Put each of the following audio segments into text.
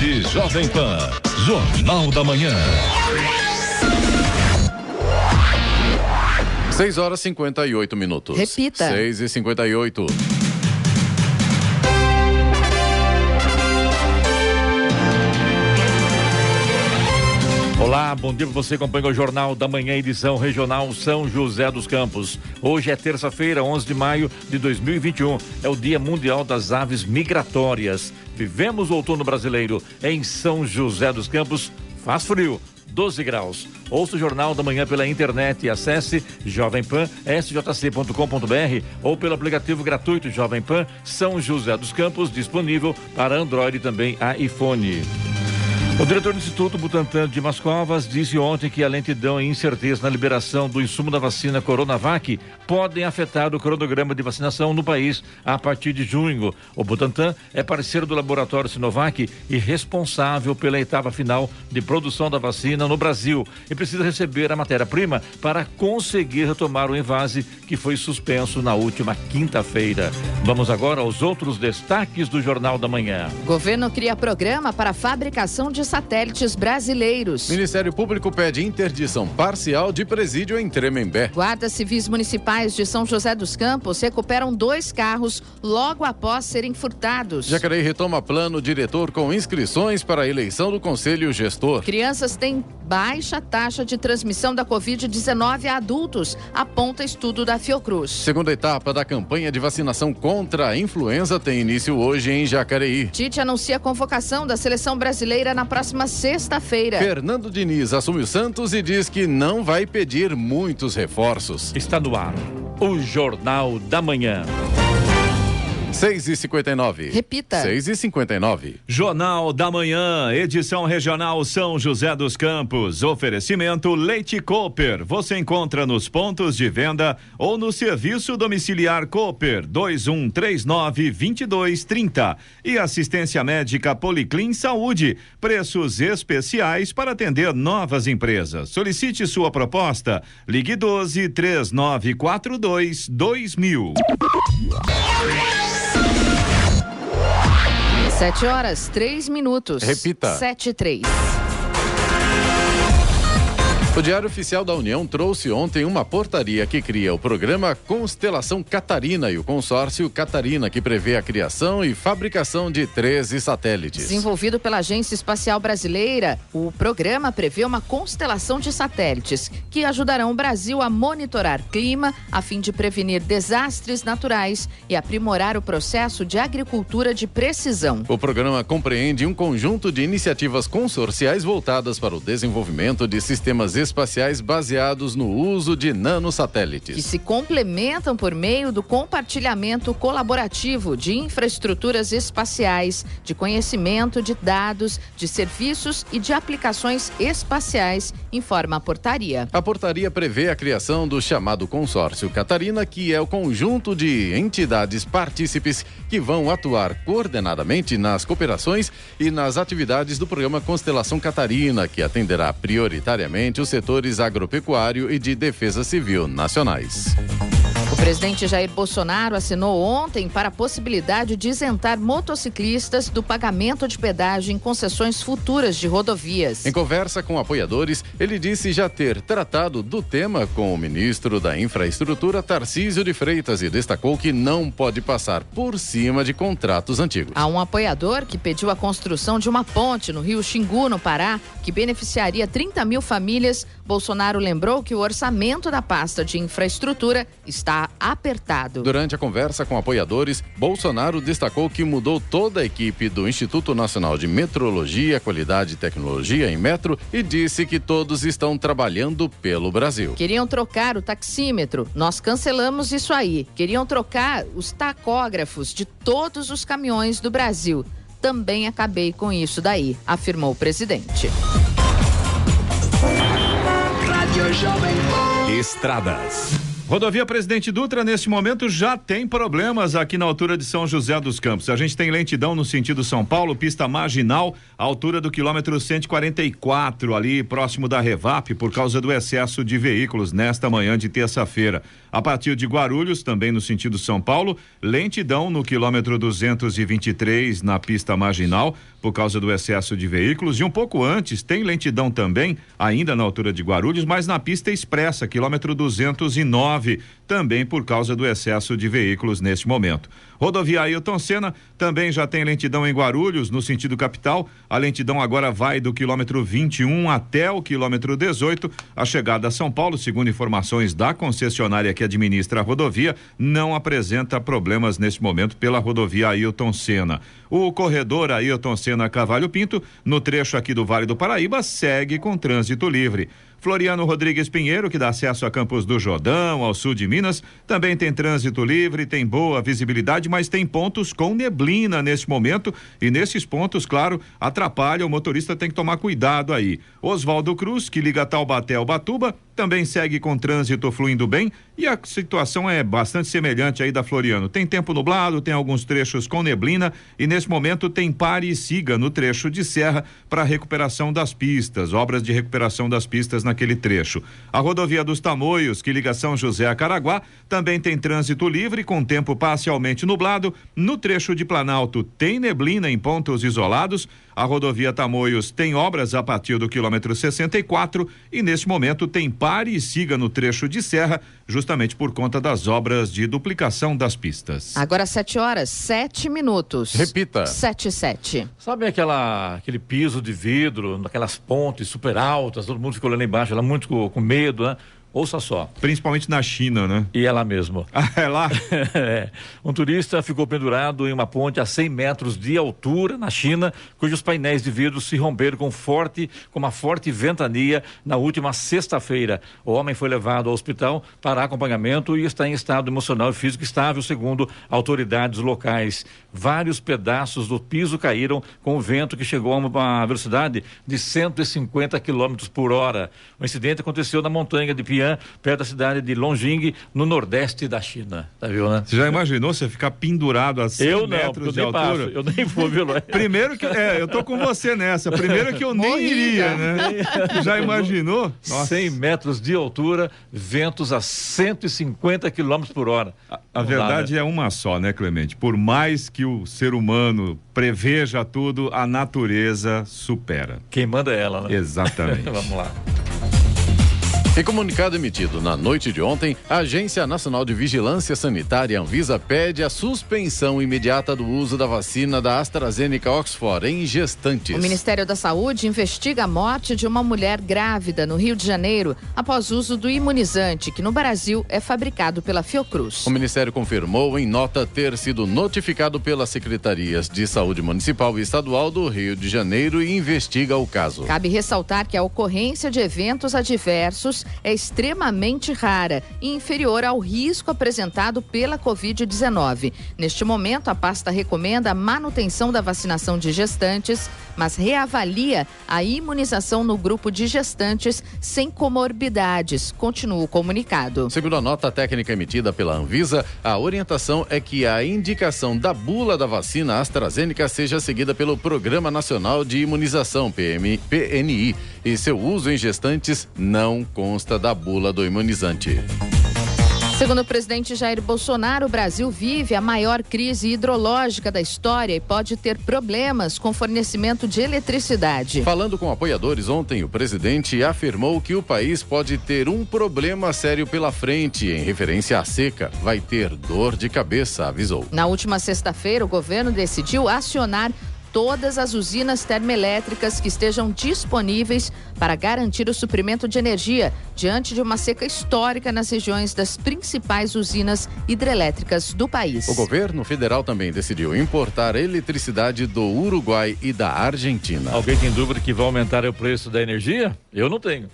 Rede Jovem Pan. Jornal da Manhã. 6h58. Repita. 6h58. Olá, bom dia para você, acompanha o Jornal da Manhã, edição regional São José dos Campos. Hoje é terça-feira, 11 de maio de 2021. É o Dia Mundial das Aves Migratórias. Vivemos o outono brasileiro em São José dos Campos. Faz frio, 12 graus. Ouça o Jornal da Manhã pela internet e acesse jovempan.sjc.com.br ou pelo aplicativo gratuito Jovem Pan São José dos Campos, disponível para Android e também iPhone. O diretor do Instituto Butantan de Mascovas disse ontem que a lentidão e incerteza na liberação do insumo da vacina Coronavac podem afetar o cronograma de vacinação no país a partir de junho. O Butantan é parceiro do laboratório Sinovac e responsável pela etapa final de produção da vacina no Brasil e precisa receber a matéria-prima para conseguir retomar o invase que foi suspenso na última quinta-feira. Vamos agora aos outros destaques do Jornal da Manhã. Governo cria programa para a fabricação de satélites brasileiros. Ministério Público pede interdição parcial de presídio em Tremembé. Guardas civis municipais de São José dos Campos recuperam 2 carros logo após serem furtados. Jacareí retoma plano diretor com inscrições para a eleição do Conselho Gestor. Crianças têm baixa taxa de transmissão da Covid-19 a adultos, aponta estudo da Fiocruz. Segunda etapa da campanha de vacinação contra a influenza tem início hoje em Jacareí. Tite anuncia a convocação da seleção brasileira na próxima sexta-feira. Fernando Diniz assume o Santos e diz que não vai pedir muitos reforços. Está no ar o Jornal da Manhã. 6h59. Repita. 6h59. Jornal da Manhã, edição regional São José dos Campos. Oferecimento Leite Cooper. Você encontra nos pontos de venda ou no serviço domiciliar Cooper 2139-2230. E assistência médica Policlin Saúde. Preços especiais para atender novas empresas. Solicite sua proposta. Ligue 12-3942-2000. 7h03. Repita. 7h03. O Diário Oficial da União trouxe ontem uma portaria que cria o programa Constelação Catarina e o consórcio Catarina, que prevê a criação e fabricação de 13 satélites. Desenvolvido pela Agência Espacial Brasileira, o programa prevê uma constelação de satélites que ajudarão o Brasil a monitorar clima a fim de prevenir desastres naturais e aprimorar o processo de agricultura de precisão. O programa compreende um conjunto de iniciativas consorciais voltadas para o desenvolvimento de sistemas espaciais baseados no uso de nanosatélites. Que se complementam por meio do compartilhamento colaborativo de infraestruturas espaciais, de conhecimento de dados, de serviços e de aplicações espaciais, informa a portaria. A portaria prevê a criação do chamado Consórcio Catarina, que é o conjunto de entidades partícipes que vão atuar coordenadamente nas cooperações e nas atividades do programa Constelação Catarina, que atenderá prioritariamente os setores agropecuário e de defesa civil nacionais. O presidente Jair Bolsonaro assinou ontem para a possibilidade de isentar motociclistas do pagamento de pedágio em concessões futuras de rodovias. Em conversa com apoiadores, ele disse já ter tratado do tema com o ministro da Infraestrutura, Tarcísio de Freitas, e destacou que não pode passar por cima de contratos antigos. Há um apoiador que pediu a construção de uma ponte no Rio Xingu, no Pará, que beneficiaria 30 mil famílias. Bolsonaro lembrou que o orçamento da pasta de infraestrutura está apertado. Durante a conversa com apoiadores, Bolsonaro destacou que mudou toda a equipe do Instituto Nacional de Metrologia, Qualidade e Tecnologia, Inmetro, e disse que todos estão trabalhando pelo Brasil. Queriam trocar o taxímetro, nós cancelamos isso aí. Queriam trocar os tacógrafos de todos os caminhões do Brasil. Também acabei com isso daí, afirmou o presidente. Estradas. Rodovia Presidente Dutra, neste momento, já tem problemas aqui na altura de São José dos Campos. A gente tem lentidão no sentido São Paulo, pista marginal, altura do quilômetro 144, ali próximo da Revap, por causa do excesso de veículos nesta manhã de terça-feira. A partir de Guarulhos, também no sentido São Paulo, lentidão no quilômetro 223 na pista marginal, por causa do excesso de veículos. E um pouco antes, tem lentidão também, ainda na altura de Guarulhos, mas na pista expressa, quilômetro 209, também por causa do excesso de veículos neste momento. Rodovia Ailton Senna também já tem lentidão em Guarulhos, no sentido capital. A lentidão agora vai do quilômetro 21 até o quilômetro 18. A chegada a São Paulo, segundo informações da concessionária que administra a rodovia, não apresenta problemas neste momento pela rodovia Ailton Senna. O corredor Ailton Senna Cavalho Pinto, no trecho aqui do Vale do Paraíba, segue com trânsito livre. Floriano Rodrigues Pinheiro, que dá acesso a Campos do Jordão, ao sul de Minas, também tem trânsito livre, tem boa visibilidade, mas tem pontos com neblina nesse momento, e nesses pontos, claro, atrapalha, o motorista tem que tomar cuidado aí. Oswaldo Cruz, que liga Taubaté ao Batuba, também segue com trânsito fluindo bem, e a situação é bastante semelhante aí da Floriano. Tem tempo nublado, tem alguns trechos com neblina, e nesse momento tem pare e siga no trecho de serra para recuperação das pistas, obras de recuperação das pistas naquele trecho. A rodovia dos Tamoios, que liga São José a Caraguá, também tem trânsito livre com tempo parcialmente nublado. No trecho de Planalto tem neblina em pontos isolados. A rodovia Tamoios tem obras a partir do quilômetro 64 e nesse momento tem pare e siga no trecho de serra, justamente por conta das obras de duplicação das pistas. Agora 7h07. Repita. 7h07. Sabe aquele piso de vidro, naquelas pontes super altas, todo mundo ficou olhando embaixo, ela muito com medo, né? Ouça só. Principalmente na China, né? E é lá mesmo. Ah, é lá? É. Um turista ficou pendurado em uma ponte a 100 metros de altura na China, cujos painéis de vidro se romperam com uma forte ventania na última sexta-feira. O homem foi levado ao hospital para acompanhamento e está em estado emocional e físico estável, segundo autoridades locais. Vários pedaços do piso caíram com o vento que chegou a uma velocidade de 150 km por hora. O incidente aconteceu na montanha de Pian, perto da cidade de Longjing, no nordeste da China. Tá vendo, né? Você já imaginou você ficar pendurado a 100 metros de altura? Eu nem vou, viu? Primeiro que, eu tô com você nessa. Primeiro que eu nem iria, né? Já imaginou? Nossa. 100 metros de altura, ventos a 150 km por hora. A verdade é uma só, né, Clemente? Por mais que o ser humano preveja tudo, a natureza supera. Quem manda é ela, né? Exatamente. Vamos lá. Em comunicado emitido na noite de ontem, a Agência Nacional de Vigilância Sanitária Anvisa pede a suspensão imediata do uso da vacina da AstraZeneca Oxford em gestantes. O Ministério da Saúde investiga a morte de uma mulher grávida no Rio de Janeiro após uso do imunizante, que no Brasil é fabricado pela Fiocruz. O Ministério confirmou em nota ter sido notificado pelas Secretarias de Saúde Municipal e Estadual do Rio de Janeiro e investiga o caso. Cabe ressaltar que a ocorrência de eventos adversos é extremamente rara e inferior ao risco apresentado pela Covid-19. Neste momento, a pasta recomenda a manutenção da vacinação de gestantes, mas reavalia a imunização no grupo de gestantes sem comorbidades, continua o comunicado. Segundo a nota técnica emitida pela Anvisa, a orientação é que a indicação da bula da vacina AstraZeneca seja seguida pelo Programa Nacional de Imunização, PNI, e seu uso em gestantes não consta da bula do imunizante. Segundo o presidente Jair Bolsonaro, o Brasil vive a maior crise hidrológica da história e pode ter problemas com fornecimento de eletricidade. Falando com apoiadores ontem, o presidente afirmou que o país pode ter um problema sério pela frente em referência à seca. Vai ter dor de cabeça, avisou. Na última sexta-feira, o governo decidiu acionar todas as usinas termoelétricas que estejam disponíveis para garantir o suprimento de energia diante de uma seca histórica nas regiões das principais usinas hidrelétricas do país. O governo federal também decidiu importar eletricidade do Uruguai e da Argentina. Alguém tem dúvida que vai aumentar o preço da energia? Eu não tenho.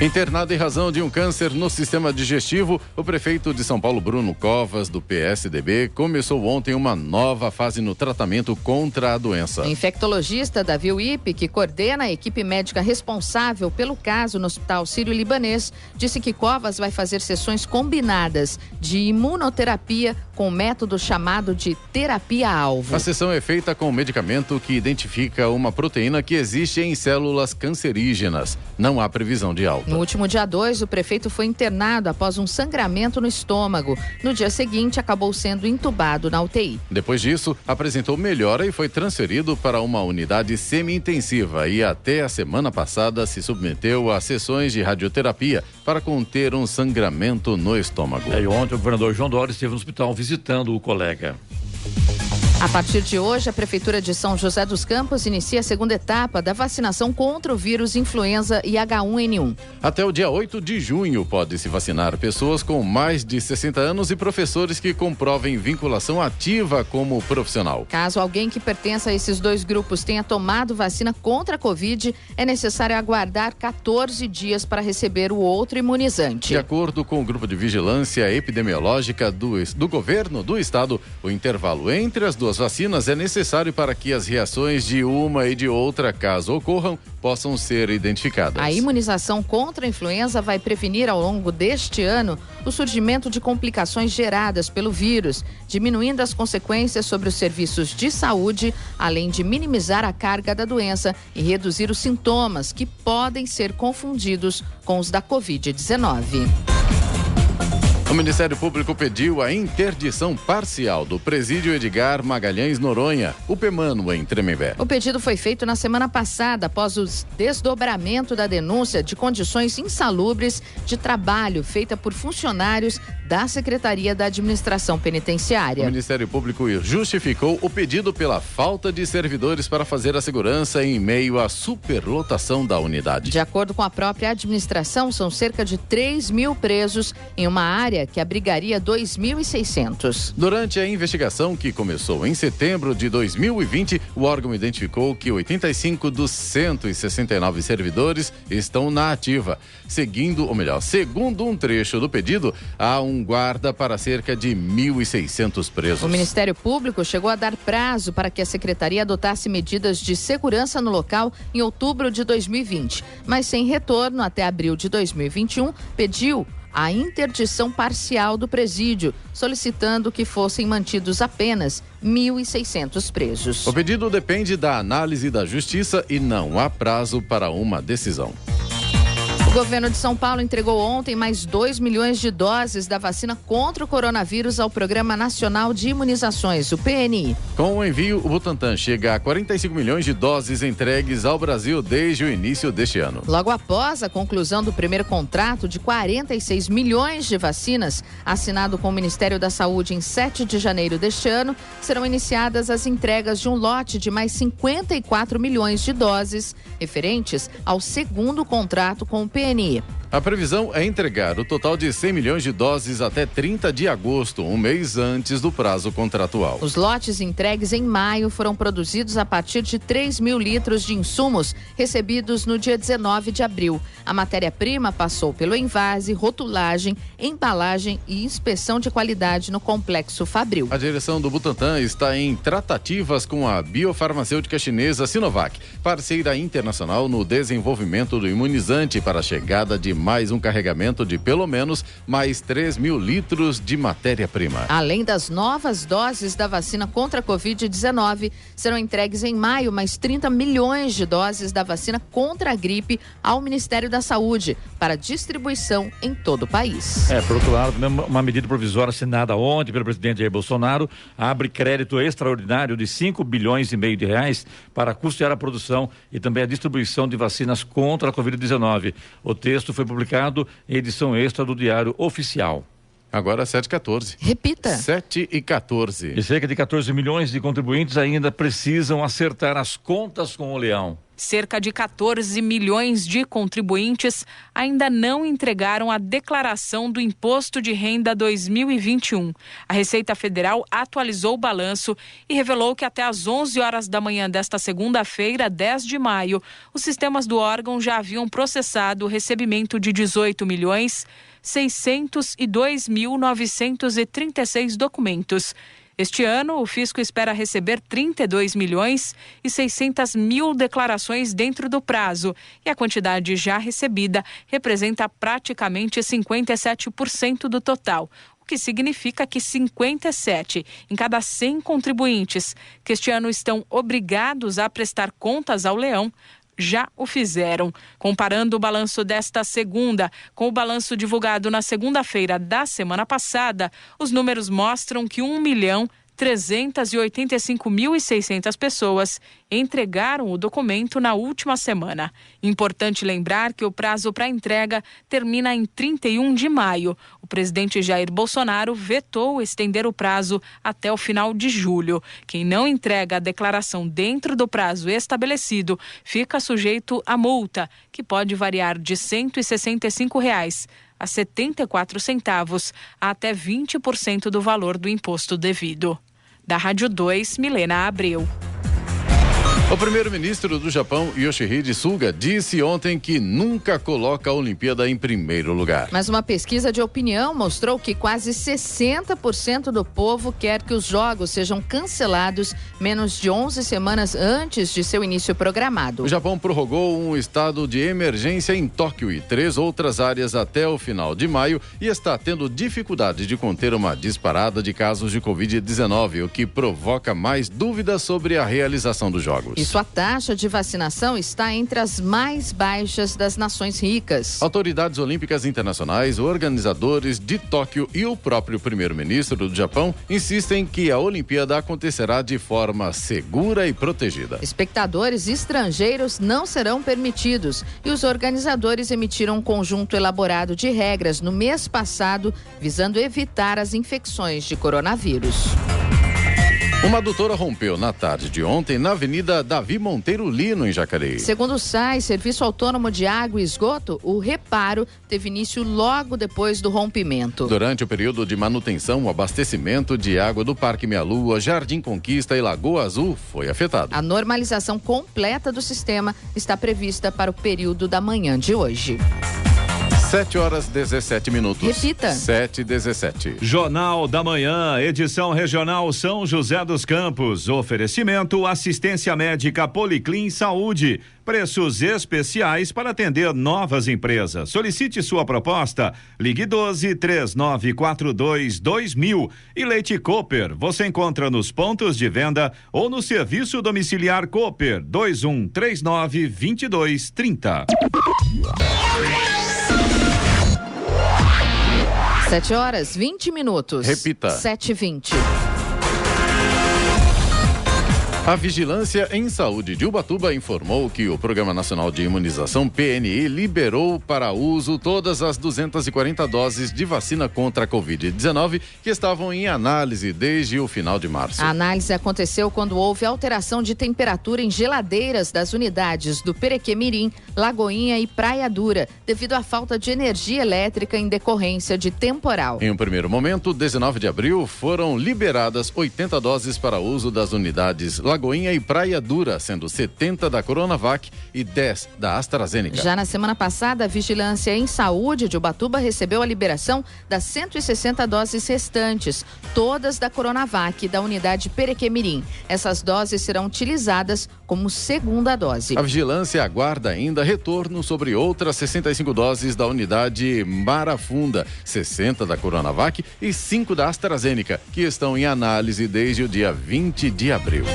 Internado em razão de um câncer no sistema digestivo, o prefeito de São Paulo, Bruno Covas, do PSDB, começou ontem uma nova fase no tratamento contra a doença. O infectologista Davi Uip, que coordena a equipe médica responsável pelo caso no Hospital Sírio-Libanês, disse que Covas vai fazer sessões combinadas de imunoterapia com o método chamado de terapia-alvo. A sessão é feita com um medicamento que identifica uma proteína que existe em células cancerígenas. Não há previsão de alta. No último dia 2, o prefeito foi internado após um sangramento no estômago. No dia seguinte, acabou sendo entubado na UTI. Depois disso, apresentou melhora e foi transferido para uma unidade semi-intensiva e até a semana passada se submeteu a sessões de radioterapia para conter um sangramento no estômago. E ontem o governador João Dória esteve no hospital visitando o colega. A partir de hoje, a Prefeitura de São José dos Campos inicia a segunda etapa da vacinação contra o vírus influenza e H1N1. Até o dia 8 de junho, pode-se vacinar pessoas com mais de 60 anos e professores que comprovem vinculação ativa como profissional. Caso alguém que pertença a esses dois grupos tenha tomado vacina contra a Covid, é necessário aguardar 14 dias para receber o outro imunizante. De acordo com o Grupo de Vigilância Epidemiológica do Governo do Estado, o intervalo entre as duas vacinas é necessário para que as reações de uma e de outra, caso ocorram, possam ser identificadas. A imunização contra a influenza vai prevenir ao longo deste ano o surgimento de complicações geradas pelo vírus, diminuindo as consequências sobre os serviços de saúde, além de minimizar a carga da doença e reduzir os sintomas que podem ser confundidos com os da Covid-19. O Ministério Público pediu a interdição parcial do presídio Edgar Magalhães Noronha, o Pemano, em Tremembé. O pedido foi feito na semana passada, após o desdobramento da denúncia de condições insalubres de trabalho feita por funcionários da Secretaria da Administração Penitenciária. O Ministério Público justificou o pedido pela falta de servidores para fazer a segurança em meio à superlotação da unidade. De acordo com a própria administração, são cerca de 3.000 presos em uma área que abrigaria 2.600. Durante a investigação, que começou em setembro de 2020, o órgão identificou que 85 dos 169 servidores estão na ativa. Segundo um trecho do pedido, há um guarda para cerca de 1.600 presos. O Ministério Público chegou a dar prazo para que a Secretaria adotasse medidas de segurança no local em outubro de 2020, mas sem retorno até abril de 2021, pediu a interdição parcial do presídio, solicitando que fossem mantidos apenas 1.600 presos. O pedido depende da análise da Justiça e não há prazo para uma decisão. O governo de São Paulo entregou ontem mais 2 milhões de doses da vacina contra o coronavírus ao Programa Nacional de Imunizações, o PNI. Com o envio, o Butantan chega a 45 milhões de doses entregues ao Brasil desde o início deste ano. Logo após a conclusão do primeiro contrato de 46 milhões de vacinas, assinado com o Ministério da Saúde em 7 de janeiro deste ano, serão iniciadas as entregas de um lote de mais 54 milhões de doses, referentes ao segundo contrato com o PNI. A previsão é entregar o total de 100 milhões de doses até 30 de agosto, um mês antes do prazo contratual. Os lotes entregues em maio foram produzidos a partir de 3.000 litros de insumos recebidos no dia 19 de abril. A matéria-prima passou pelo envase, rotulagem, embalagem e inspeção de qualidade no Complexo Fabril. A direção do Butantan está em tratativas com a biofarmacêutica chinesa Sinovac, parceira internacional no desenvolvimento do imunizante para a chegada de mais um carregamento de pelo menos mais 3.000 litros de matéria-prima. Além das novas doses da vacina contra a Covid-19, serão entregues em maio mais 30 milhões de doses da vacina contra a gripe ao Ministério da Saúde para distribuição em todo o país. Por outro lado, uma medida provisória assinada ontem pelo presidente Jair Bolsonaro abre crédito extraordinário de 5 bilhões e meio de reais para custear a produção e também a distribuição de vacinas contra a Covid-19. O texto foi publicado em edição extra do Diário Oficial. Agora 7h14. Repita. 7h14. E cerca de 14 milhões de contribuintes ainda precisam acertar as contas com o Leão. Cerca de 14 milhões de contribuintes ainda não entregaram a declaração do Imposto de Renda 2021. A Receita Federal atualizou o balanço e revelou que até às 11 horas da manhã desta segunda-feira, 10 de maio, os sistemas do órgão já haviam processado o recebimento de 18.602.936 documentos. Este ano, o fisco espera receber 32.600.000 declarações dentro do prazo e a quantidade já recebida representa praticamente 57% do total, o que significa que 57 em cada 100 contribuintes que este ano estão obrigados a prestar contas ao leão já o fizeram. Comparando o balanço desta segunda com o balanço divulgado na segunda-feira da semana passada, os números mostram que 1.385.600 pessoas entregaram o documento na última semana. Importante lembrar que o prazo para entrega termina em 31 de maio. O presidente Jair Bolsonaro vetou estender o prazo até o final de julho. Quem não entrega a declaração dentro do prazo estabelecido fica sujeito a multa, que pode variar de R$ 165 a 74 centavos, a até 20% do valor do imposto devido. Da Rádio 2, Milena Abreu. O primeiro-ministro do Japão, Yoshihide Suga, disse ontem que nunca coloca a Olimpíada em primeiro lugar. Mas uma pesquisa de opinião mostrou que quase 60% do povo quer que os jogos sejam cancelados menos de 11 semanas antes de seu início programado. O Japão prorrogou um estado de emergência em Tóquio e 3 outras áreas até o final de maio e está tendo dificuldade de conter uma disparada de casos de Covid-19, o que provoca mais dúvidas sobre a realização dos jogos. E sua taxa de vacinação está entre as mais baixas das nações ricas. Autoridades olímpicas internacionais, organizadores de Tóquio e o próprio primeiro-ministro do Japão insistem que a Olimpíada acontecerá de forma segura e protegida. Espectadores estrangeiros não serão permitidos e os organizadores emitiram um conjunto elaborado de regras no mês passado, visando evitar as infecções de coronavírus. Uma adutora rompeu na tarde de ontem na Avenida Davi Monteiro Lino, em Jacareí. Segundo o SAI, Serviço Autônomo de Água e Esgoto, o reparo teve início logo depois do rompimento. Durante o período de manutenção, o abastecimento de água do Parque Meia Lua, Jardim Conquista e Lagoa Azul foi afetado. A normalização completa do sistema está prevista para o período da manhã de hoje. 7h17. Repita. 7h17. Jornal da Manhã, edição regional São José dos Campos. Oferecimento assistência médica Policlin Saúde. Preços especiais para atender novas empresas. Solicite sua proposta. Ligue 12-3942-2000. E Leite Cooper, você encontra nos pontos de venda ou no serviço domiciliar Cooper 2139-2230. 7h20. Repita. 7h20. A Vigilância em Saúde de Ubatuba informou que o Programa Nacional de Imunização, PNI, liberou para uso todas as 240 doses de vacina contra a Covid-19 que estavam em análise desde o final de março. A análise aconteceu quando houve alteração de temperatura em geladeiras das unidades do Perequemirim, Lagoinha e Praia Dura, devido à falta de energia elétrica em decorrência de temporal. Em um primeiro momento, 19 de abril, foram liberadas 80 doses para uso das unidades Lagoinha e Praia Dura, sendo 70 da Coronavac e 10 da AstraZeneca. Já na semana passada, a Vigilância em Saúde de Ubatuba recebeu a liberação das 160 doses restantes, todas da Coronavac da unidade Perequemirim. Essas doses serão utilizadas como segunda dose. A Vigilância aguarda ainda retorno sobre outras 65 doses da unidade Marafunda, 60 da Coronavac e 5 da AstraZeneca, que estão em análise desde o dia 20 de abril.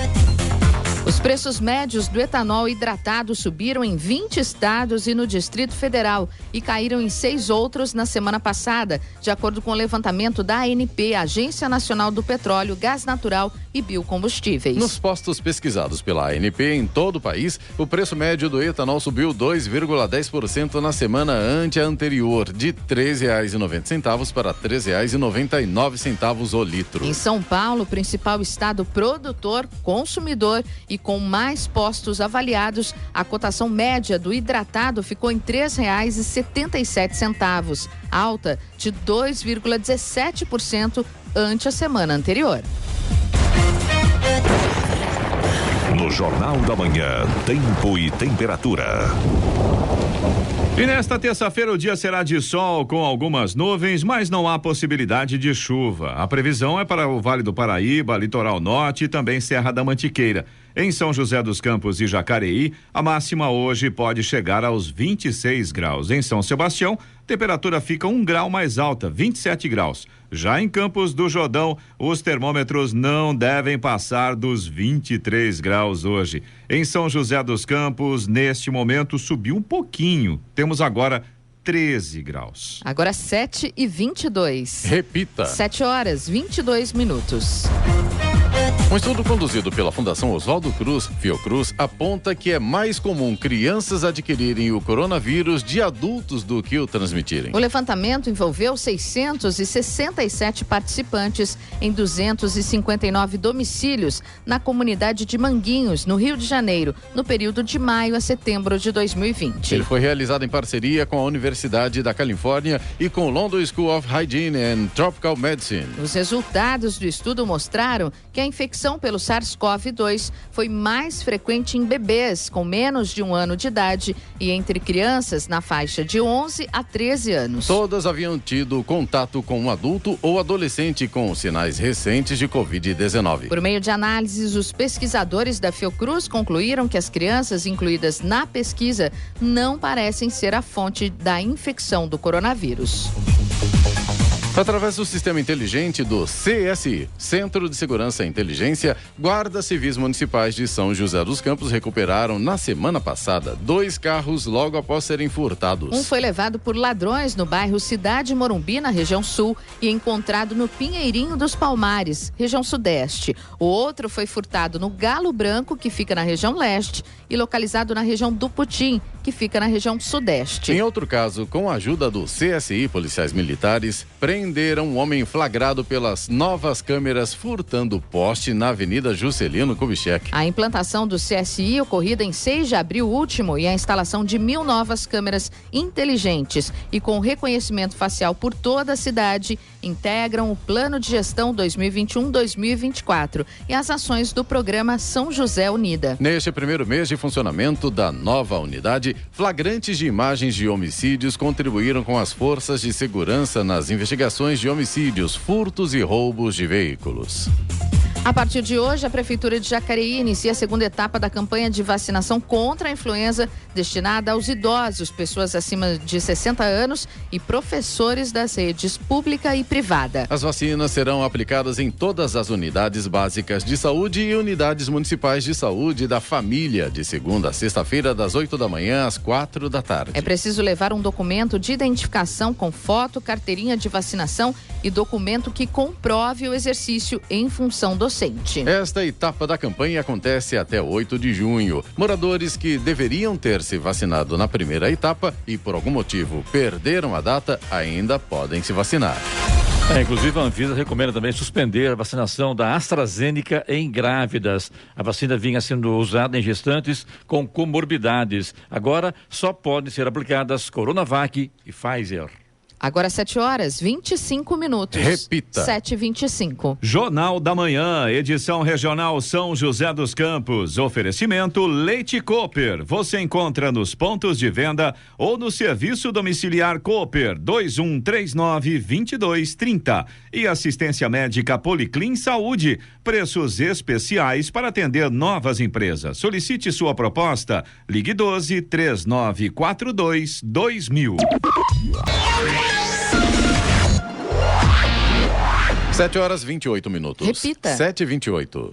Os preços médios do etanol hidratado subiram em 20 estados e no Distrito Federal e caíram em 6 outros na semana passada, de acordo com o levantamento da ANP, Agência Nacional do Petróleo, Gás Natural e Biocombustíveis. Nos postos pesquisados pela ANP em todo o país, o preço médio do etanol subiu 2,10% na semana anterior, de R$ 13,90 para R$ 13,99 o litro. Em São Paulo, principal estado produtor, consumidor e com mais postos avaliados, a cotação média do hidratado ficou em R$ 3,77, alta de 2,17% ante a semana anterior. No Jornal da Manhã, tempo e temperatura. E nesta terça-feira o dia será de sol com algumas nuvens, mas não há possibilidade de chuva. A previsão é para o Vale do Paraíba, Litoral Norte e também Serra da Mantiqueira. Em São José dos Campos e Jacareí, a máxima hoje pode chegar aos 26 graus. Em São Sebastião, temperatura fica 1 grau mais alta, 27 graus. Já em Campos do Jordão, os termômetros não devem passar dos 23 graus hoje. Em São José dos Campos, neste momento, subiu um pouquinho. Temos agora 13 graus. Agora 7h22. Repita. 7h22. Um estudo conduzido pela Fundação Oswaldo Cruz, Fiocruz, aponta que é mais comum crianças adquirirem o coronavírus de adultos do que o transmitirem. O levantamento envolveu 667 participantes em 259 domicílios na comunidade de Manguinhos, no Rio de Janeiro, no período de maio a setembro de 2020. Ele foi realizado em parceria com a Universidade da Califórnia e com o London School of Hygiene and Tropical Medicine. Os resultados do estudo mostraram que a infecção pelo SARS-CoV-2 foi mais frequente em bebês com menos de 1 ano de idade e entre crianças na faixa de 11 a 13 anos. Todas haviam tido contato com um adulto ou adolescente com sinais recentes de Covid-19. Por meio de análises, os pesquisadores da Fiocruz concluíram que as crianças incluídas na pesquisa não parecem ser a fonte da infecção do coronavírus. Através do sistema inteligente do CSI, Centro de Segurança e Inteligência, guardas civis municipais de São José dos Campos recuperaram na semana passada 2 carros logo após serem furtados. Um foi levado por ladrões no bairro Cidade Morumbi, na região sul, e encontrado no Pinheirinho dos Palmares, região sudeste. O outro foi furtado no Galo Branco, que fica na região leste, e localizado na região do Putim, que fica na região sudeste. Em outro caso, com a ajuda do CSI, policiais militares prenderam um homem flagrado pelas novas câmeras furtando poste na Avenida Juscelino Kubitschek. A implantação do CSI, ocorrida em 6 de abril último, e a instalação de 1.000 novas câmeras inteligentes e com reconhecimento facial por toda a cidade, integram o Plano de Gestão 2021-2024 e as ações do programa São José Unida. Neste primeiro mês de funcionamento da nova unidade, flagrantes de imagens de homicídios contribuíram com as forças de segurança nas investigações de homicídios, furtos e roubos de veículos. A partir de hoje, a Prefeitura de Jacareí inicia a segunda etapa da campanha de vacinação contra a influenza destinada aos idosos, pessoas acima de 60 anos e professores das redes pública e privada. As vacinas serão aplicadas em todas as unidades básicas de saúde e unidades municipais de saúde da família, de segunda a sexta-feira, das 8 da manhã às 4 da tarde. É preciso levar um documento de identificação com foto, carteirinha de vacinação e documento que comprove o exercício em função docente. Esta etapa da campanha acontece até 8 de junho. Moradores que deveriam ter se vacinado na primeira etapa e por algum motivo perderam a data ainda podem se vacinar. Inclusive a Anvisa recomenda também suspender a vacinação da AstraZeneca em grávidas. A vacina vinha sendo usada em gestantes com comorbidades. Agora só podem ser aplicadas Coronavac e Pfizer. Agora 7h25. Repita. 7h25. Jornal da Manhã, edição regional São José dos Campos. Oferecimento Leite Cooper. Você encontra nos pontos de venda ou no serviço domiciliar Cooper 2139-2230. E assistência médica Policlin Saúde. Preços especiais para atender novas empresas. Solicite sua proposta. Ligue 12-3942-2000. 7h28. Repita. 7h28.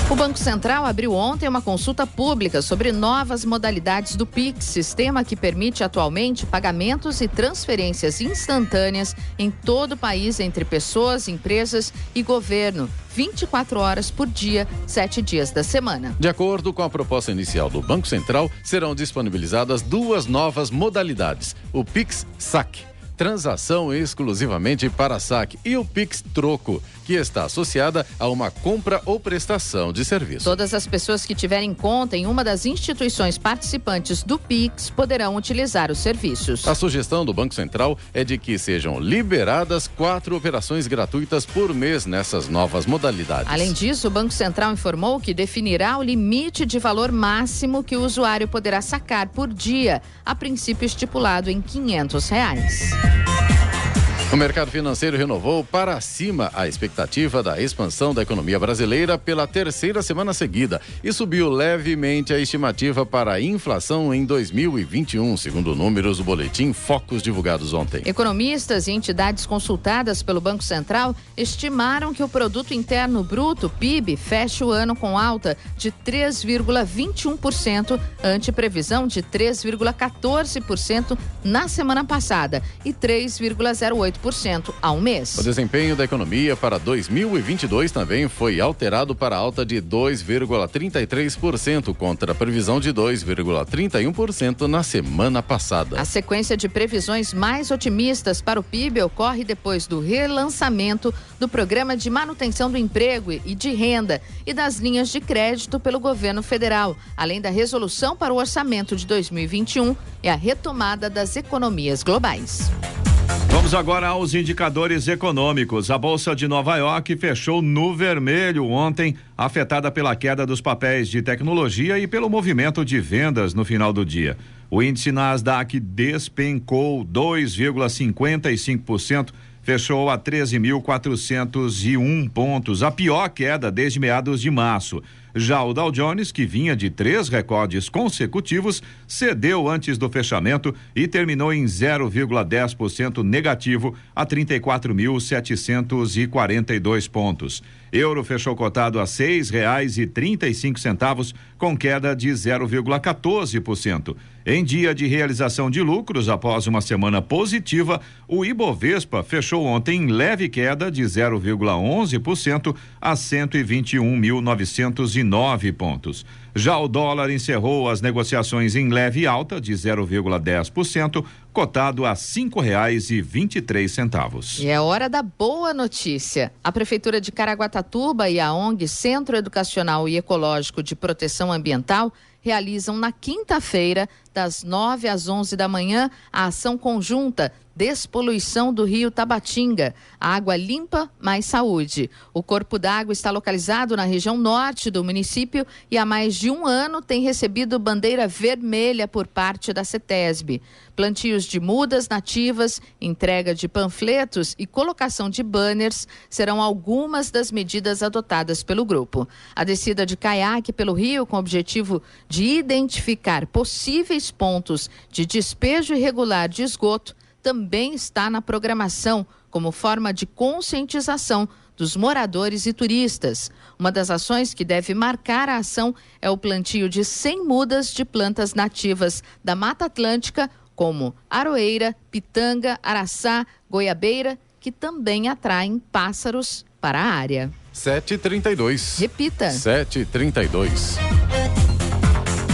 O Banco Central abriu ontem uma consulta pública sobre novas modalidades do Pix, sistema que permite atualmente pagamentos e transferências instantâneas em todo o país entre pessoas, empresas e governo, 24 horas por dia, 7 dias da semana. De acordo com a proposta inicial do Banco Central, serão disponibilizadas 2 novas modalidades: o Pix Saque, transação exclusivamente para saque, e o Pix Troco, que está associada a uma compra ou prestação de serviço. Todas as pessoas que tiverem conta em uma das instituições participantes do Pix poderão utilizar os serviços. A sugestão do Banco Central é de que sejam liberadas 4 operações gratuitas por mês nessas novas modalidades. Além disso, o Banco Central informou que definirá o limite de valor máximo que o usuário poderá sacar por dia, a princípio estipulado em R$500. O mercado financeiro renovou para cima a expectativa da expansão da economia brasileira pela 3ª semana seguida e subiu levemente a estimativa para a inflação em 2021, segundo números do boletim Focus divulgados ontem. Economistas e entidades consultadas pelo Banco Central estimaram que o Produto Interno Bruto, PIB, feche o ano com alta de 3,21%, ante previsão de 3,14% na semana passada e 3,08% há um mês. O desempenho da economia para 2022 também foi alterado para alta de 2,33% contra a previsão de 2,31% na semana passada. A sequência de previsões mais otimistas para o PIB ocorre depois do relançamento do Programa de Manutenção do Emprego e de Renda e das linhas de crédito pelo governo federal, além da resolução para o orçamento de 2021 e a retomada das economias globais. Vamos agora aos indicadores econômicos. A Bolsa de Nova York fechou no vermelho ontem, afetada pela queda dos papéis de tecnologia e pelo movimento de vendas no final do dia. O índice Nasdaq despencou 2,55%, fechou a 13.401 pontos, a pior queda desde meados de março. Já o Dow Jones, que vinha de 3 recordes consecutivos, cedeu antes do fechamento e terminou em 0,10% negativo a 34.742 pontos. Euro fechou cotado a R$6,35, com queda de 0,14%. Em dia de realização de lucros, após uma semana positiva, o Ibovespa fechou ontem em leve queda de 0,11% a 121.909 pontos. Já o dólar encerrou as negociações em leve alta de 0,10%, cotado a R$5,23. E é hora da boa notícia. A Prefeitura de Caraguatatuba e a ONG Centro Educacional e Ecológico de Proteção Ambiental realizam na quinta-feira, das 9 às 11 da manhã, a ação conjunta Despoluição do Rio Tabatinga, água limpa mais saúde. O corpo d'água está localizado na região norte do município e há mais de um ano tem recebido bandeira vermelha por parte da CETESB. Plantios de mudas nativas, entrega de panfletos e colocação de banners serão algumas das medidas adotadas pelo grupo. A descida de caiaque pelo rio, com o objetivo de identificar possíveis pontos de despejo irregular de esgoto, também está na programação como forma de conscientização dos moradores e turistas. Uma das ações que deve marcar a ação é o plantio de 100 mudas de plantas nativas da Mata Atlântica, como aroeira, pitanga, araçá, goiabeira, que também atraem pássaros para a área. 7h32. Repita. 7h32.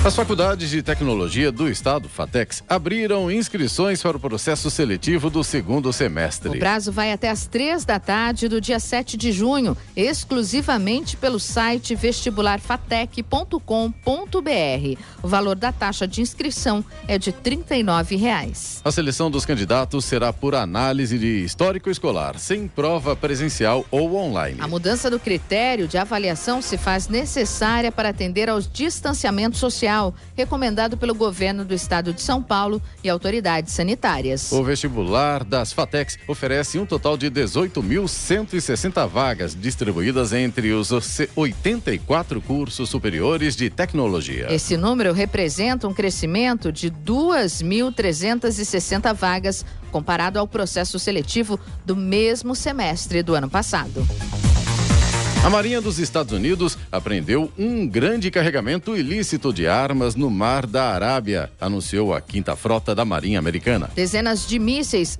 As faculdades de tecnologia do Estado, FATECs, abriram inscrições para o processo seletivo do segundo semestre. O prazo vai até às 15h do dia 7 de junho, exclusivamente pelo site vestibularfatec.com.br. O valor da taxa de inscrição é de R$ 39,00. A seleção dos candidatos será por análise de histórico escolar, sem prova presencial ou online. A mudança do critério de avaliação se faz necessária para atender ao distanciamento social recomendado pelo governo do estado de São Paulo e autoridades sanitárias. O vestibular das FATECs oferece um total de 18.160 vagas distribuídas entre os 84 cursos superiores de tecnologia. Esse número representa um crescimento de 2.360 vagas comparado ao processo seletivo do mesmo semestre do ano passado. A Marinha dos Estados Unidos apreendeu um grande carregamento ilícito de armas no Mar da Arábia, anunciou a 5ª Frota da Marinha Americana. Dezenas de mísseis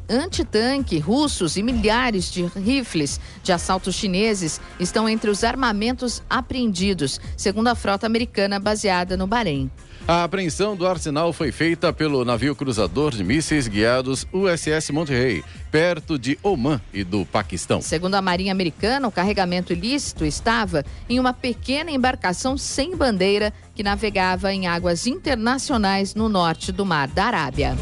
antitanque russos e milhares de rifles de assalto chineses estão entre os armamentos apreendidos, segundo a frota americana baseada no Bahrein. A apreensão do arsenal foi feita pelo navio cruzador de mísseis guiados USS Monterey, perto de Omã e do Paquistão. Segundo a Marinha Americana, o carregamento ilícito estava em uma pequena embarcação sem bandeira que navegava em águas internacionais no norte do Mar da Arábia.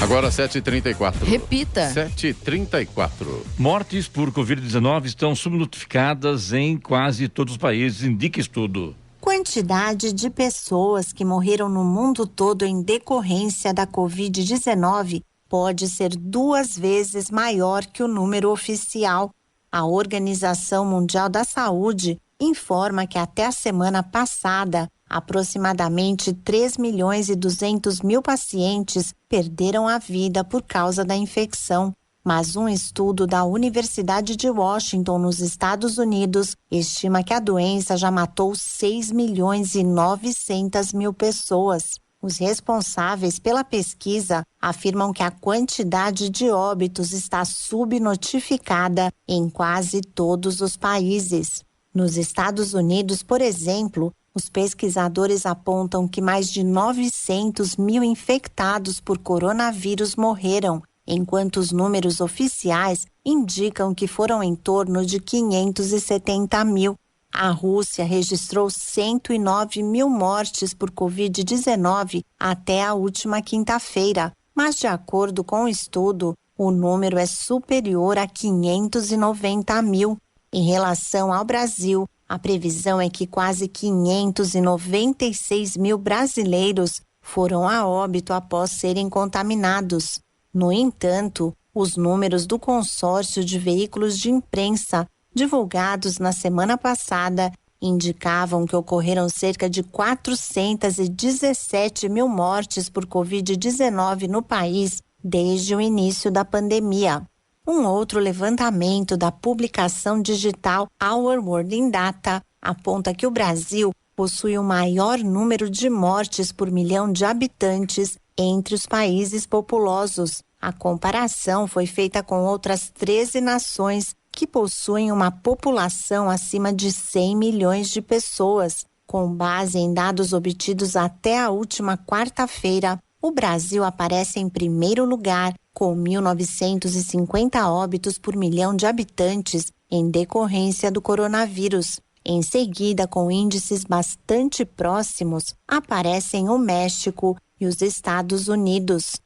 Agora 7h34. Repita. 7h34. Mortes por Covid-19 estão subnotificadas em quase todos os países, indica estudo. Quantidade de pessoas que morreram no mundo todo em decorrência da Covid-19 pode ser 2 vezes maior que o número oficial. A Organização Mundial da Saúde informa que até a semana passada, aproximadamente 3.200.000 pacientes perderam a vida por causa da infecção. Mas um estudo da Universidade de Washington, nos Estados Unidos, estima que a doença já matou 6.900.000 pessoas. Os responsáveis pela pesquisa afirmam que a quantidade de óbitos está subnotificada em quase todos os países. Nos Estados Unidos, por exemplo, os pesquisadores apontam que mais de 900.000 infectados por coronavírus morreram, enquanto os números oficiais indicam que foram em torno de 570.000. A Rússia registrou 109.000 mortes por Covid-19 até a última quinta-feira, mas de acordo com o estudo, o número é superior a 590.000. Em relação ao Brasil, a previsão é que quase 596.000 brasileiros foram a óbito após serem contaminados. No entanto, os números do consórcio de veículos de imprensa, divulgados na semana passada, indicavam que ocorreram cerca de 417.000 mortes por Covid-19 no país desde o início da pandemia. Um outro levantamento da publicação digital Our World in Data aponta que o Brasil possui o maior número de mortes por milhão de habitantes entre os países populosos. A comparação foi feita com outras 13 nações que possuem uma população acima de 100 milhões de pessoas. Com base em dados obtidos até a última quarta-feira, o Brasil aparece em primeiro lugar, com 1.950 óbitos por milhão de habitantes em decorrência do coronavírus. Em seguida, com índices bastante próximos, aparecem o México e os Estados Unidos.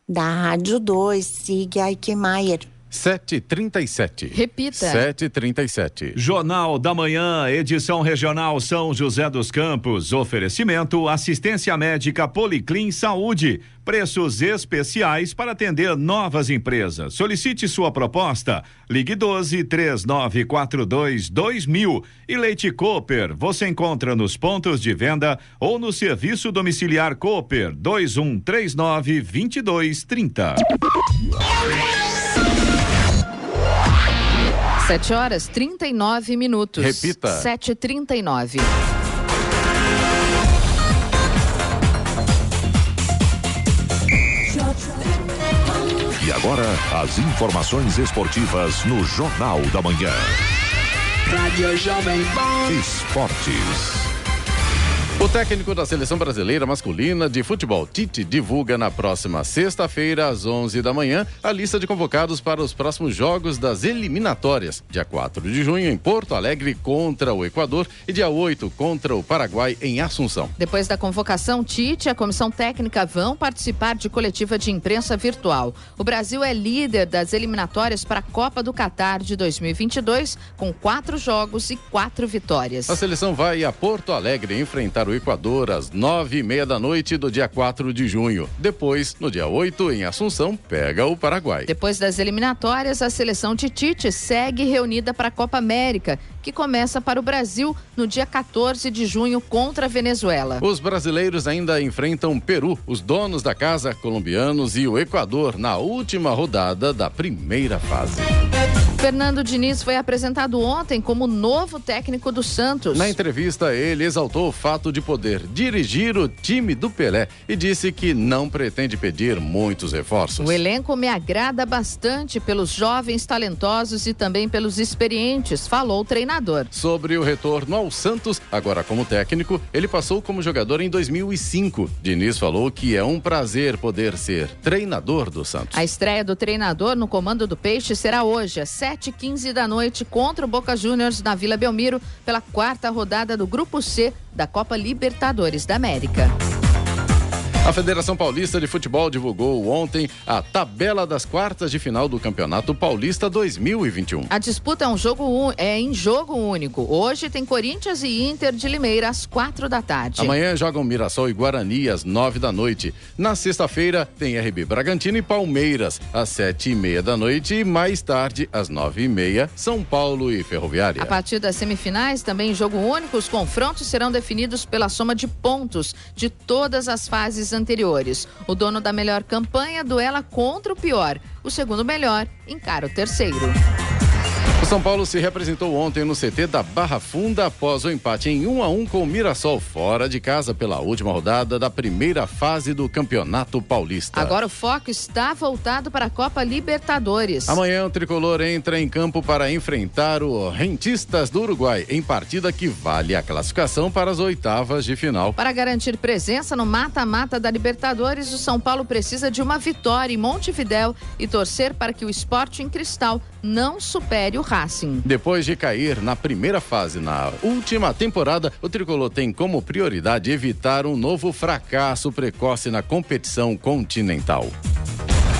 Da Rádio 2, Sig Eichmeier. 7h37. Repita. 7h37. Jornal da Manhã, edição regional São José dos Campos. Oferecimento assistência médica Policlin Saúde. Preços especiais para atender novas empresas. Solicite sua proposta. Ligue 12-3942-2000. E Leite Cooper, você encontra nos pontos de venda ou no serviço domiciliar Cooper 2139-2230. 7h39. Repita. 7h39. E agora, as informações esportivas no Jornal da Manhã. Rádio Jovem Pan. Esportes. O técnico da Seleção Brasileira Masculina de Futebol, Tite, divulga na próxima sexta-feira, às 11 da manhã, a lista de convocados para os próximos jogos das eliminatórias. Dia 4 de junho, em Porto Alegre, contra o Equador, e dia 8, contra o Paraguai, em Assunção. Depois da convocação, Tite e a comissão técnica vão participar de coletiva de imprensa virtual. O Brasil é líder das eliminatórias para a Copa do Catar de 2022, com 4 jogos e 4 vitórias. A seleção vai a Porto Alegre enfrentar o Equador às 9h30 da noite do dia 4 de junho. Depois, no dia 8, em Assunção, pega o Paraguai. Depois das eliminatórias, a seleção de Tite segue reunida para a Copa América, que começa para o Brasil no dia 14 de junho contra a Venezuela. Os brasileiros ainda enfrentam Peru, os donos da casa colombianos e o Equador na última rodada da primeira fase. Fernando Diniz foi apresentado ontem como novo técnico do Santos. Na entrevista, ele exaltou o fato de poder dirigir o time do Pelé e disse que não pretende pedir muitos reforços. O elenco me agrada bastante pelos jovens talentosos e também pelos experientes, falou o treinador. Sobre o retorno ao Santos, agora como técnico, ele passou como jogador em 2005. Diniz falou que é um prazer poder ser treinador do Santos. A estreia do treinador no comando do Peixe será hoje, às 7h15 da noite, contra o Boca Juniors na Vila Belmiro, pela 4ª rodada do Grupo C da Copa Libertadores da América. A Federação Paulista de Futebol divulgou ontem a tabela das quartas de final do Campeonato Paulista 2021. A disputa é em jogo único. Hoje tem Corinthians e Inter de Limeira às 4 da tarde. Amanhã jogam Mirassol e Guarani às 9 da noite. Na sexta-feira tem RB Bragantino e Palmeiras às 7h30 da noite e mais tarde às 9h30 São Paulo e Ferroviária. A partir das semifinais, também em jogo único, os confrontos serão definidos pela soma de pontos de todas as fases anteriores. O dono da melhor campanha duela contra o pior. O segundo melhor encara o terceiro. O São Paulo se representou ontem no CT da Barra Funda após o empate em 1-1 com o Mirassol fora de casa pela última rodada da primeira fase do Campeonato Paulista. Agora o foco está voltado para a Copa Libertadores. Amanhã o tricolor entra em campo para enfrentar o Rentistas do Uruguai em partida que vale a classificação para as oitavas de final. Para garantir presença no mata-mata da Libertadores, o São Paulo precisa de uma vitória em Montevidéu e torcer para que o Sporting Cristal não supere o Racing. Depois de cair na primeira fase na última temporada, o tricolor tem como prioridade evitar um novo fracasso precoce na competição continental.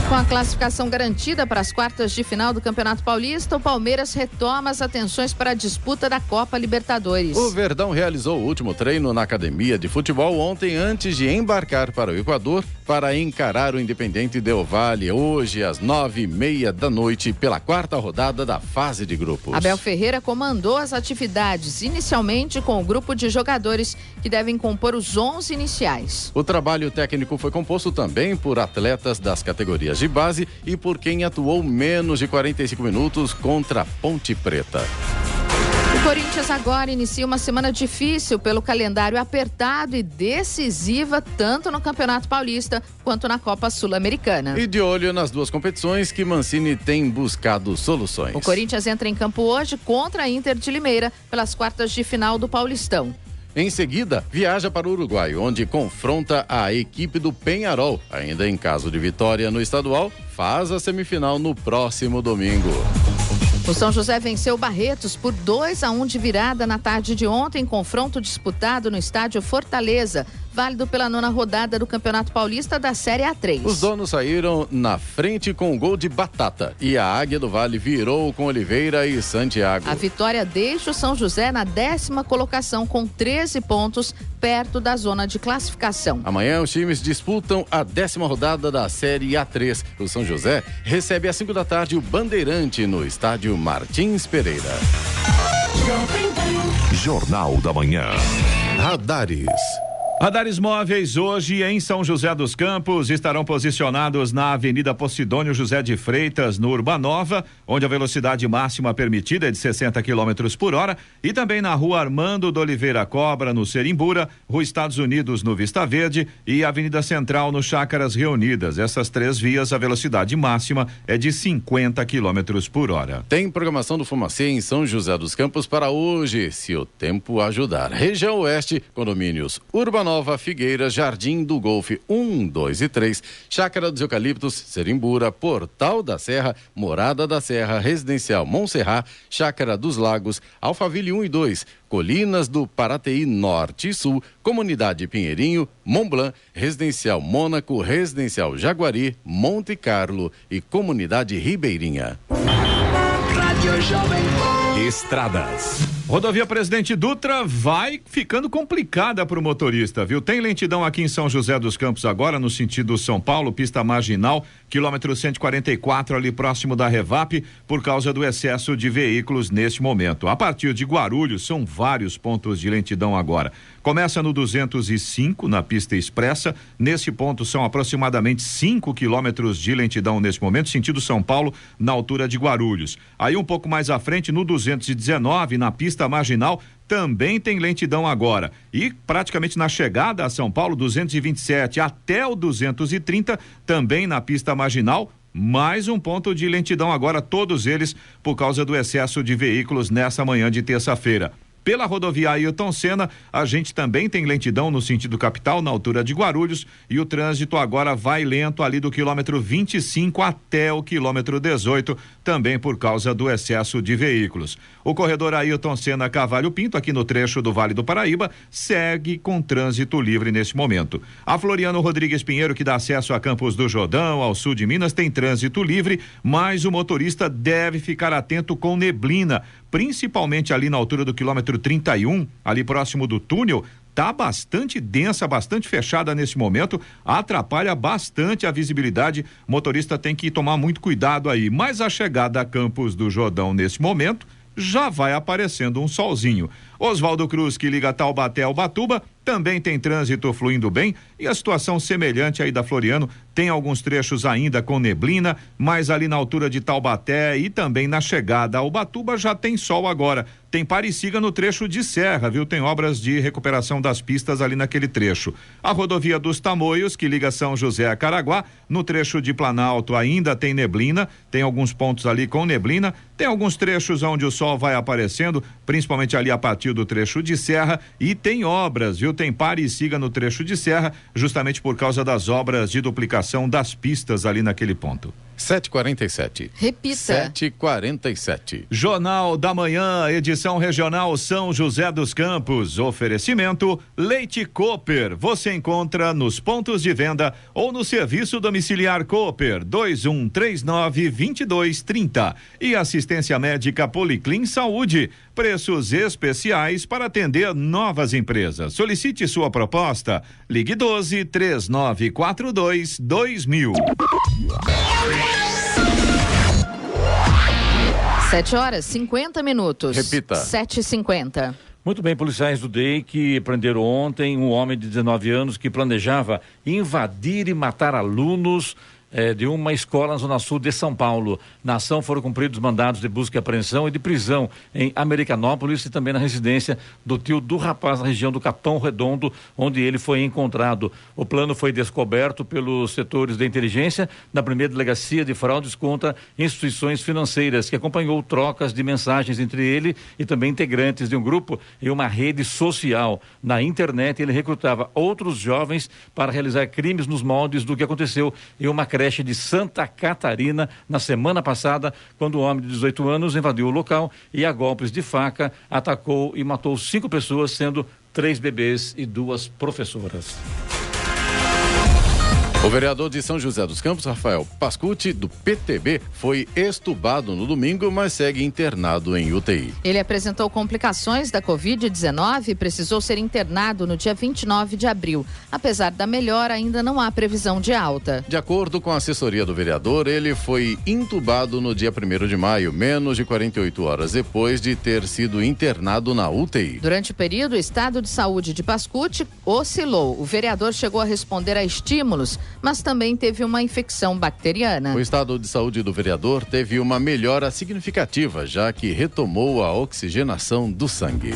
Com a classificação garantida para as quartas de final do Campeonato Paulista, o Palmeiras retoma as atenções para a disputa da Copa Libertadores. O Verdão realizou o último treino na academia de futebol ontem antes de embarcar para o Equador para encarar o Independiente Del Valle hoje às 9h30 da noite pela 4ª rodada da fase de grupos. Abel Ferreira comandou as atividades inicialmente com o grupo de jogadores que devem compor os 11 iniciais. O trabalho técnico foi composto também por atletas das categorias de base e por quem atuou menos de 45 minutos contra a Ponte Preta. O Corinthians agora inicia uma semana difícil pelo calendário apertado e decisiva tanto no Campeonato Paulista quanto na Copa Sul-Americana. E de olho nas duas competições que Mancini tem buscado soluções. O Corinthians entra em campo hoje contra a Inter de Limeira pelas quartas de final do Paulistão. Em seguida, viaja para o Uruguai, onde confronta a equipe do Peñarol. Ainda em caso de vitória no estadual, faz a semifinal no próximo domingo. O São José venceu o Barretos por 2-1 de virada na tarde de ontem, confronto disputado no estádio Fortaleza, válido pela 9ª rodada do Campeonato Paulista da Série A3. Os donos saíram na frente com um gol de Batata e a Águia do Vale virou com Oliveira e Santiago. A vitória deixa o São José na 10ª colocação com 13 pontos, perto da zona de classificação. Amanhã os times disputam a 10ª rodada da Série A3. O São José recebe às 5 da tarde o Bandeirante no estádio Martins Pereira. Jornal da Manhã. Radares. Radares móveis hoje em São José dos Campos estarão posicionados na Avenida Posidônio José de Freitas, no Urbanova, onde a velocidade máxima permitida é de 60 km por hora, e também na Rua Armando de Oliveira Cobra, no Serimbura, Rua Estados Unidos, no Vista Verde, e Avenida Central, no Chácaras Reunidas. Essas três vias, a velocidade máxima é de 50 km por hora. Tem programação do Fumacê em São José dos Campos para hoje, se o tempo ajudar. Região Oeste, condomínios Urbanova, Figueira, Jardim do Golfe 1, 2 e 3, Chácara dos Eucaliptos, Serimbura, Portal da Serra, Morada da Serra, Residencial Montserrat, Chácara dos Lagos, Alphaville 1 e 2, Colinas do Paraty Norte e Sul, Comunidade Pinheirinho, Montblanc, Residencial Mônaco, Residencial Jaguari, Monte Carlo e Comunidade Ribeirinha. Rádio Jovem Pan. Estradas. Rodovia Presidente Dutra vai ficando complicada para o motorista, viu? Tem lentidão aqui em São José dos Campos agora, no sentido São Paulo, pista marginal, quilômetro 144, ali próximo da Revap, por causa do excesso de veículos neste momento. A partir de Guarulhos, são vários pontos de lentidão agora. Começa no 205, na pista expressa. Nesse ponto são aproximadamente 5 quilômetros de lentidão nesse momento, sentido São Paulo, na altura de Guarulhos. Aí um pouco mais à frente, no 219, na pista marginal, também tem lentidão agora. E praticamente na chegada a São Paulo, 227 até o 230, também na pista marginal, mais um ponto de lentidão agora, todos eles por causa do excesso de veículos nessa manhã de terça-feira. Pela rodovia Ailton Senna, a gente também tem lentidão no sentido capital, na altura de Guarulhos, e o trânsito agora vai lento ali do quilômetro 25 até o quilômetro 18, também por causa do excesso de veículos. O corredor Ailton Senna Cavalho Pinto, aqui no trecho do Vale do Paraíba, segue com trânsito livre neste momento. A Floriano Rodrigues Pinheiro, que dá acesso a Campos do Jordão, ao sul de Minas, tem trânsito livre, mas o motorista deve ficar atento com neblina, principalmente ali na altura do quilômetro 31, ali próximo do túnel. Tá bastante densa, bastante fechada nesse momento, atrapalha bastante a visibilidade. O motorista tem que tomar muito cuidado aí. Mas a chegada a Campos do Jordão nesse momento já vai aparecendo um solzinho. Oswaldo Cruz, que liga Taubaté ao Ubatuba, também tem trânsito fluindo bem, e a situação semelhante aí da Floriano, tem alguns trechos ainda com neblina, mas ali na altura de Taubaté e também na chegada ao Ubatuba já tem sol agora. Tem Pariciga no trecho de serra, viu? Tem obras de recuperação das pistas ali naquele trecho. A rodovia dos Tamoios, que liga São José a Caraguá, no trecho de Planalto ainda tem neblina, tem alguns pontos ali com neblina, tem alguns trechos onde o sol vai aparecendo, principalmente ali a partir do trecho de serra, e tem obras, viu? Tem Pariciga no trecho de serra, justamente por causa das obras de duplicação das pistas ali naquele ponto. 7h47. Repita. 7h47. Jornal da Manhã, edição regional São José dos Campos. Oferecimento Leite Cooper. Você encontra nos pontos de venda ou no serviço domiciliar Cooper 2139-2230. E assistência médica Policlin Saúde. Preços especiais para atender novas empresas. Solicite sua proposta. Ligue 12-3942-2000. 7h50. Repita. 7h50. Muito bem, policiais do DEI que prenderam ontem um homem de 19 anos que planejava invadir e matar alunos de uma escola na Zona Sul de São Paulo. Na ação foram cumpridos mandados de busca e apreensão e de prisão em Americanópolis e também na residência do tio do rapaz na região do Capão Redondo, onde ele foi encontrado. O plano foi descoberto pelos setores de inteligência da primeira delegacia de fraudes contra instituições financeiras, que acompanhou trocas de mensagens entre ele e também integrantes de um grupo em uma rede social. Na internet, ele recrutava outros jovens para realizar crimes nos moldes do que aconteceu em uma creche de Santa Catarina na semana passada, quando o homem de 18 anos invadiu o local e a golpes de faca atacou e matou 5 pessoas, sendo 3 bebês e 2 professoras. O vereador de São José dos Campos, Rafael Pascucci, do PTB, foi extubado no domingo, mas segue internado em UTI. Ele apresentou complicações da Covid-19 e precisou ser internado no dia 29 de abril. Apesar da melhora, ainda não há previsão de alta. De acordo com a assessoria do vereador, ele foi intubado no dia 1º de maio, menos de 48 horas depois de ter sido internado na UTI. Durante o período, o estado de saúde de Pascucci oscilou. O vereador chegou a responder a estímulos, mas também teve uma infecção bacteriana. O estado de saúde do vereador teve uma melhora significativa, já que retomou a oxigenação do sangue.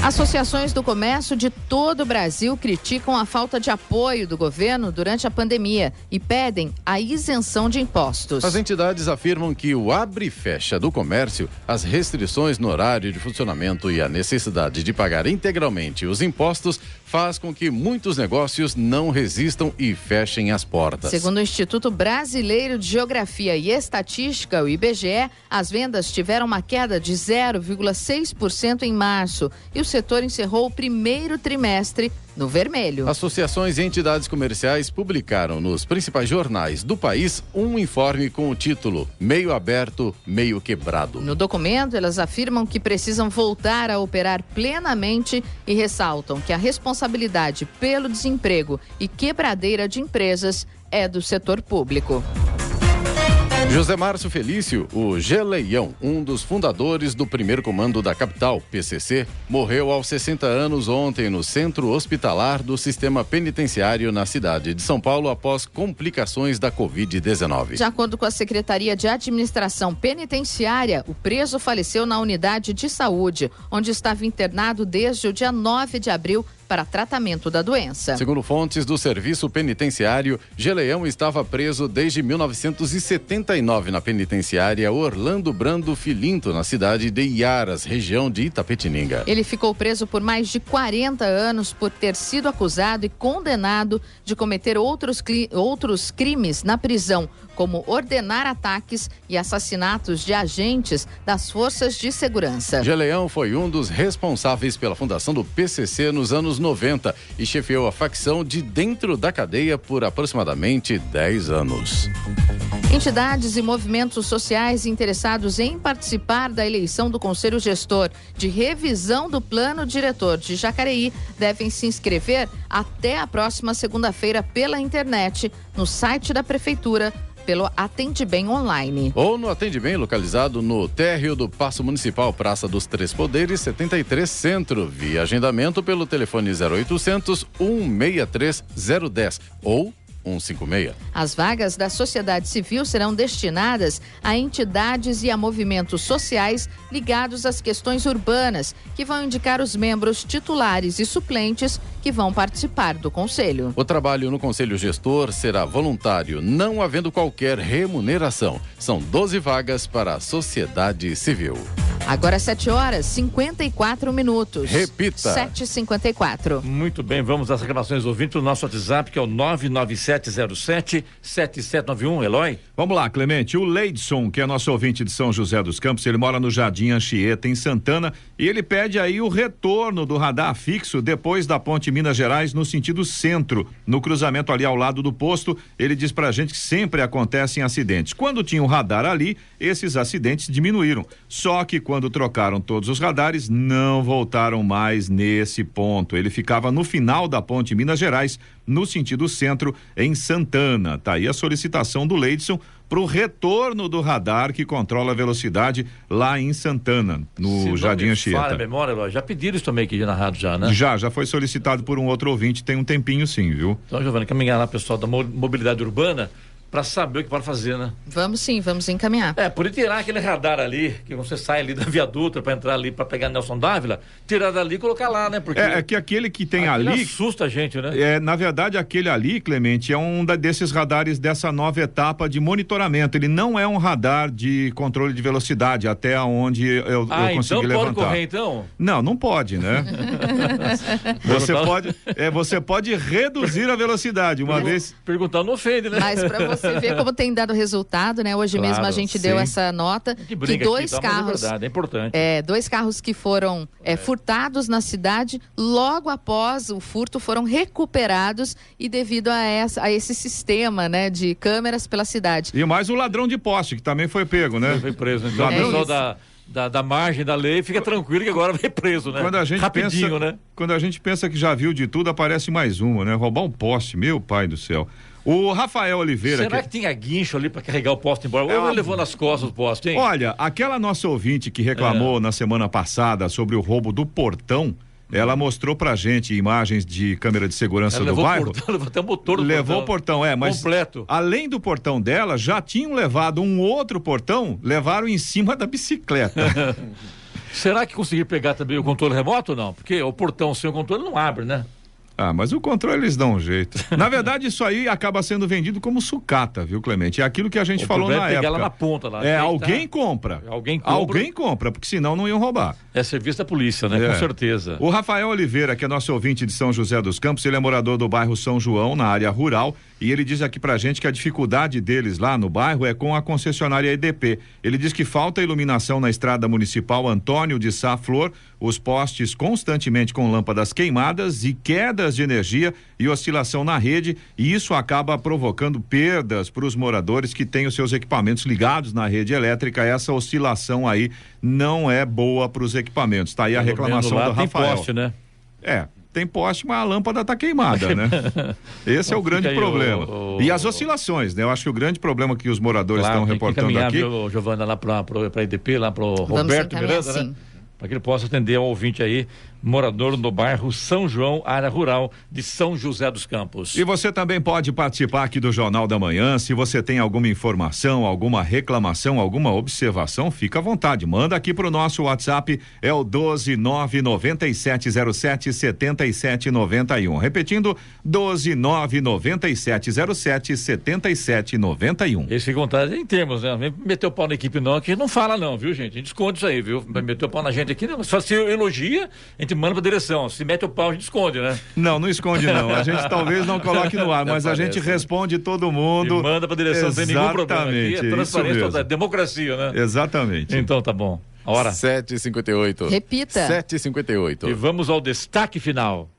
Associações do comércio de todo o Brasil criticam a falta de apoio do governo durante a pandemia e pedem a isenção de impostos. As entidades afirmam que o abre e fecha do comércio, as restrições no horário de funcionamento e a necessidade de pagar integralmente os impostos faz com que muitos negócios não resistam e fechem as portas. Segundo o Instituto Brasileiro de Geografia e Estatística, o IBGE, as vendas tiveram uma queda de 0,6% em março e o setor encerrou o primeiro trimestre no vermelho. Associações e entidades comerciais publicaram nos principais jornais do país um informe com o título Meio Aberto, Meio Quebrado. No documento, elas afirmam que precisam voltar a operar plenamente e ressaltam que a responsabilidade pelo desemprego e quebradeira de empresas é do setor público. José Márcio Felício, o Geleião, um dos fundadores do primeiro comando da capital, PCC, morreu aos 60 anos ontem no centro hospitalar do sistema penitenciário na cidade de São Paulo após complicações da Covid-19. De acordo com a Secretaria de Administração Penitenciária, o preso faleceu na unidade de saúde, onde estava internado desde o dia 9 de abril para tratamento da doença. Segundo fontes do Serviço Penitenciário, Geleião estava preso desde 1979 na penitenciária Orlando Brando Filinto, na cidade de Iaras, região de Itapetininga. Ele ficou preso por mais de 40 anos por ter sido acusado e condenado de cometer outros crimes na prisão, como ordenar ataques e assassinatos de agentes das forças de segurança. Geleião foi um dos responsáveis pela fundação do PCC nos anos 90 e chefiou a facção de dentro da cadeia por aproximadamente 10 anos. Entidades e movimentos sociais interessados em participar da eleição do Conselho Gestor de revisão do Plano Diretor de Jacareí devem se inscrever até a próxima segunda-feira pela internet, no site da Prefeitura, pelo Atendibem Online. Ou no Atendibem, localizado no térreo do Paço Municipal, Praça dos Três Poderes, 73 Centro, via agendamento pelo telefone 0800 163 010 ou 156. As vagas da sociedade civil serão destinadas a entidades e a movimentos sociais ligados às questões urbanas, que vão indicar os membros titulares e suplentes que vão participar do conselho. O trabalho no Conselho Gestor será voluntário, não havendo qualquer remuneração. São 12 vagas para a sociedade civil. Agora 7h54. Repita. 7h54. Muito bem, vamos às reclamações ouvintes do nosso WhatsApp, que é o 99707-7791. Eloy? Vamos lá, Clemente. O Leidson, que é nosso ouvinte de São José dos Campos, ele mora no Jardim Anchieta, em Santana, e ele pede aí o retorno do radar fixo depois da ponte Minas Gerais no sentido centro, no cruzamento ali ao lado do posto. Ele diz pra gente que sempre acontecem acidentes. Quando tinha um radar ali, esses acidentes diminuíram. Só que quando trocaram todos os radares, não voltaram mais nesse ponto. Ele ficava no final da ponte Minas Gerais, no sentido centro, em Santana. Tá aí a solicitação do Leidson pro retorno do radar que controla a velocidade lá em Santana, no Jardim Anchieta. Fala a memória, Eloy, já pediram isso também aqui na rádio já, né? Já foi solicitado por um outro ouvinte, tem um tempinho sim, viu? Então, Giovana, caminhar lá, pessoal da mobilidade urbana, para saber o que pode fazer, né? Vamos sim, vamos encaminhar. Por tirar aquele radar ali, que você sai ali da viaduta para entrar ali, para pegar Nelson Dávila, tirar dali e colocar lá, né? Porque é que aquele que tem ali assusta a gente, né? Na verdade, aquele ali, Clemente, é um desses radares dessa nova etapa de monitoramento. Ele não é um radar de controle de velocidade, até onde eu consegui levantar. Pode correr, então? Não pode, né? Você pode reduzir a velocidade uma vez. Perguntar não ofende, né? Mas para você ver como tem dado resultado, né? Hoje mesmo a gente deu essa nota que dois carros, é verdade, é importante. 2 carros que foram furtados na cidade, logo após o furto foram recuperados e devido a esse sistema, né, de câmeras pela cidade. E mais o ladrão de poste, que também foi pego, né? Foi preso. Então o pessoal da margem da lei fica tranquilo que agora vai preso, né? Rapidinho, né? Quando a gente pensa que já viu de tudo, aparece mais uma, né? Roubar um poste, meu pai do céu. O Rafael Oliveira... Será que tinha guincho ali para carregar o poste embora? Ou ele levou nas costas o poste, hein? Olha, aquela nossa ouvinte que reclamou na semana passada sobre o roubo do portão, ela mostrou pra gente imagens de câmera de segurança do bairro. Levou até o motor do Levou o portão, mas completo. Além do portão dela, já tinham levado um outro portão, levaram em cima da bicicleta. Será que conseguiram pegar também o controle remoto ou não? Porque o portão sem o controle não abre, né? Mas o controle eles dão um jeito. Na verdade, isso aí acaba sendo vendido como sucata, viu, Clemente? É aquilo que a gente falou na época. Lá na ponta, lá. Alguém compra. Alguém compra, porque senão não iam roubar. É serviço da polícia, né? Com certeza. O Rafael Oliveira, que é nosso ouvinte de São José dos Campos, ele é morador do bairro São João, na área rural, e ele diz aqui pra gente que a dificuldade deles lá no bairro é com a concessionária EDP. Ele diz que falta iluminação na estrada municipal Antônio de Sá Flor, os postes constantemente com lâmpadas queimadas e quedas de energia e oscilação na rede, e isso acaba provocando perdas para os moradores que têm os seus equipamentos ligados na rede elétrica. Essa oscilação aí não é boa para os equipamentos. Tá aí a reclamação do Rafael. Tem poste, né? Tem poste, mas a lâmpada tá queimada, né? Esse é o grande problema. E as oscilações, né? Eu acho que o grande problema que os moradores estão reportando aqui... Giovana, lá para EDP, lá para o Roberto Miranda, né? Para que ele possa atender ao ouvinte aí, morador do bairro São João, área rural de São José dos Campos. E você também pode participar aqui do Jornal da Manhã. Se você tem alguma informação, alguma reclamação, alguma observação, fica à vontade. Manda aqui pro nosso WhatsApp, é o 12997077791. Repetindo, 12997077791. Esse fica à vontade em termos, né? Meteu o pau na equipe não, que não fala não, viu, gente? A gente esconde isso aí, viu? Meteu o pau na gente aqui, não. Só se elogia, a gente manda pra direção. Se mete o pau, a gente esconde, né? Não esconde não. A gente talvez não coloque no ar, mas a gente responde todo mundo. E manda pra direção, sem nenhum problema. Aqui é transparência total, democracia, né? Exatamente. Então tá bom. A hora? 7h58. Repita. 7h58. E vamos ao destaque final.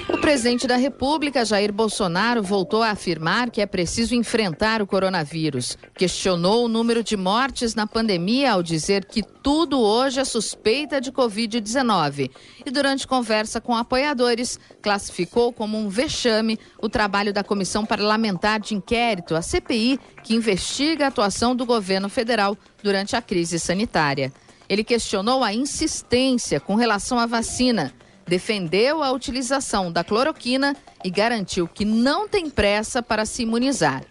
O presidente da República, Jair Bolsonaro, voltou a afirmar que é preciso enfrentar o coronavírus. Questionou o número de mortes na pandemia ao dizer que tudo hoje é suspeita de Covid-19. E durante conversa com apoiadores, classificou como um vexame o trabalho da Comissão Parlamentar de Inquérito, a CPI, que investiga a atuação do governo federal durante a crise sanitária. Ele questionou a insistência com relação à vacina, defendeu a utilização da cloroquina e garantiu que não tem pressa para se imunizar.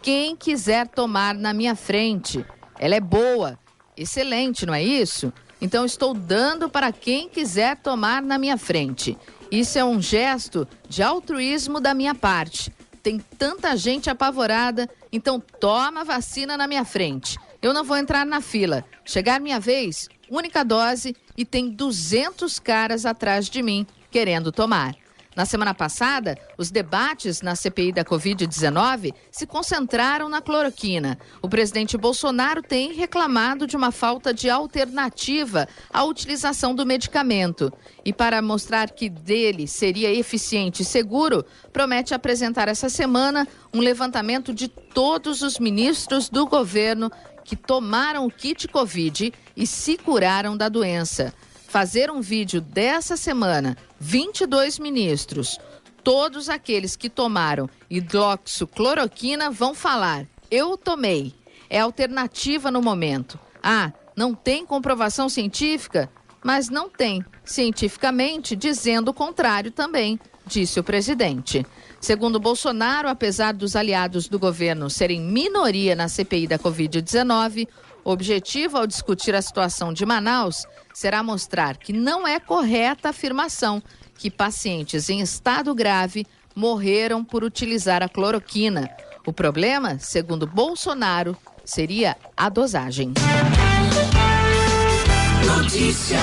Quem quiser tomar na minha frente, ela é boa, excelente, não é isso? Então estou dando para quem quiser tomar na minha frente. Isso é um gesto de altruísmo da minha parte. Tem tanta gente apavorada, então toma a vacina na minha frente. Eu não vou entrar na fila. Chegar minha vez, única dose, e tem 200 caras atrás de mim querendo tomar. Na semana passada, os debates na CPI da Covid-19 se concentraram na cloroquina. O presidente Bolsonaro tem reclamado de uma falta de alternativa à utilização do medicamento. E para mostrar que dele seria eficiente e seguro, promete apresentar essa semana um levantamento de todos os ministros do governo que tomaram o kit Covid e se curaram da doença. Fazer um vídeo dessa semana, 22 ministros, todos aqueles que tomaram hidroxicloroquina vão falar, eu tomei, é alternativa no momento. Ah, não tem comprovação científica? Mas não tem, cientificamente, dizendo o contrário também, disse o presidente. Segundo Bolsonaro, apesar dos aliados do governo serem minoria na CPI da Covid-19, o objetivo ao discutir a situação de Manaus será mostrar que não é correta a afirmação que pacientes em estado grave morreram por utilizar a cloroquina. O problema, segundo Bolsonaro, seria a dosagem. Notícia.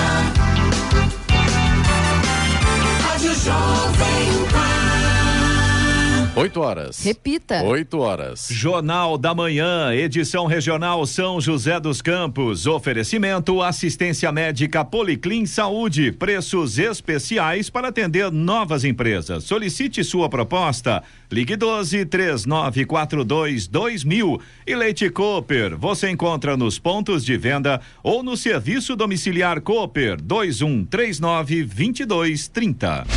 Rádio Jovem Pan. 8 horas. Repita. 8 horas. Jornal da Manhã, edição regional São José dos Campos. Oferecimento assistência médica Policlin Saúde. Preços especiais para atender novas empresas. Solicite sua proposta. Ligue 12-3942-2000. E Leite Cooper. Você encontra nos pontos de venda ou no serviço domiciliar Cooper 2139-2230.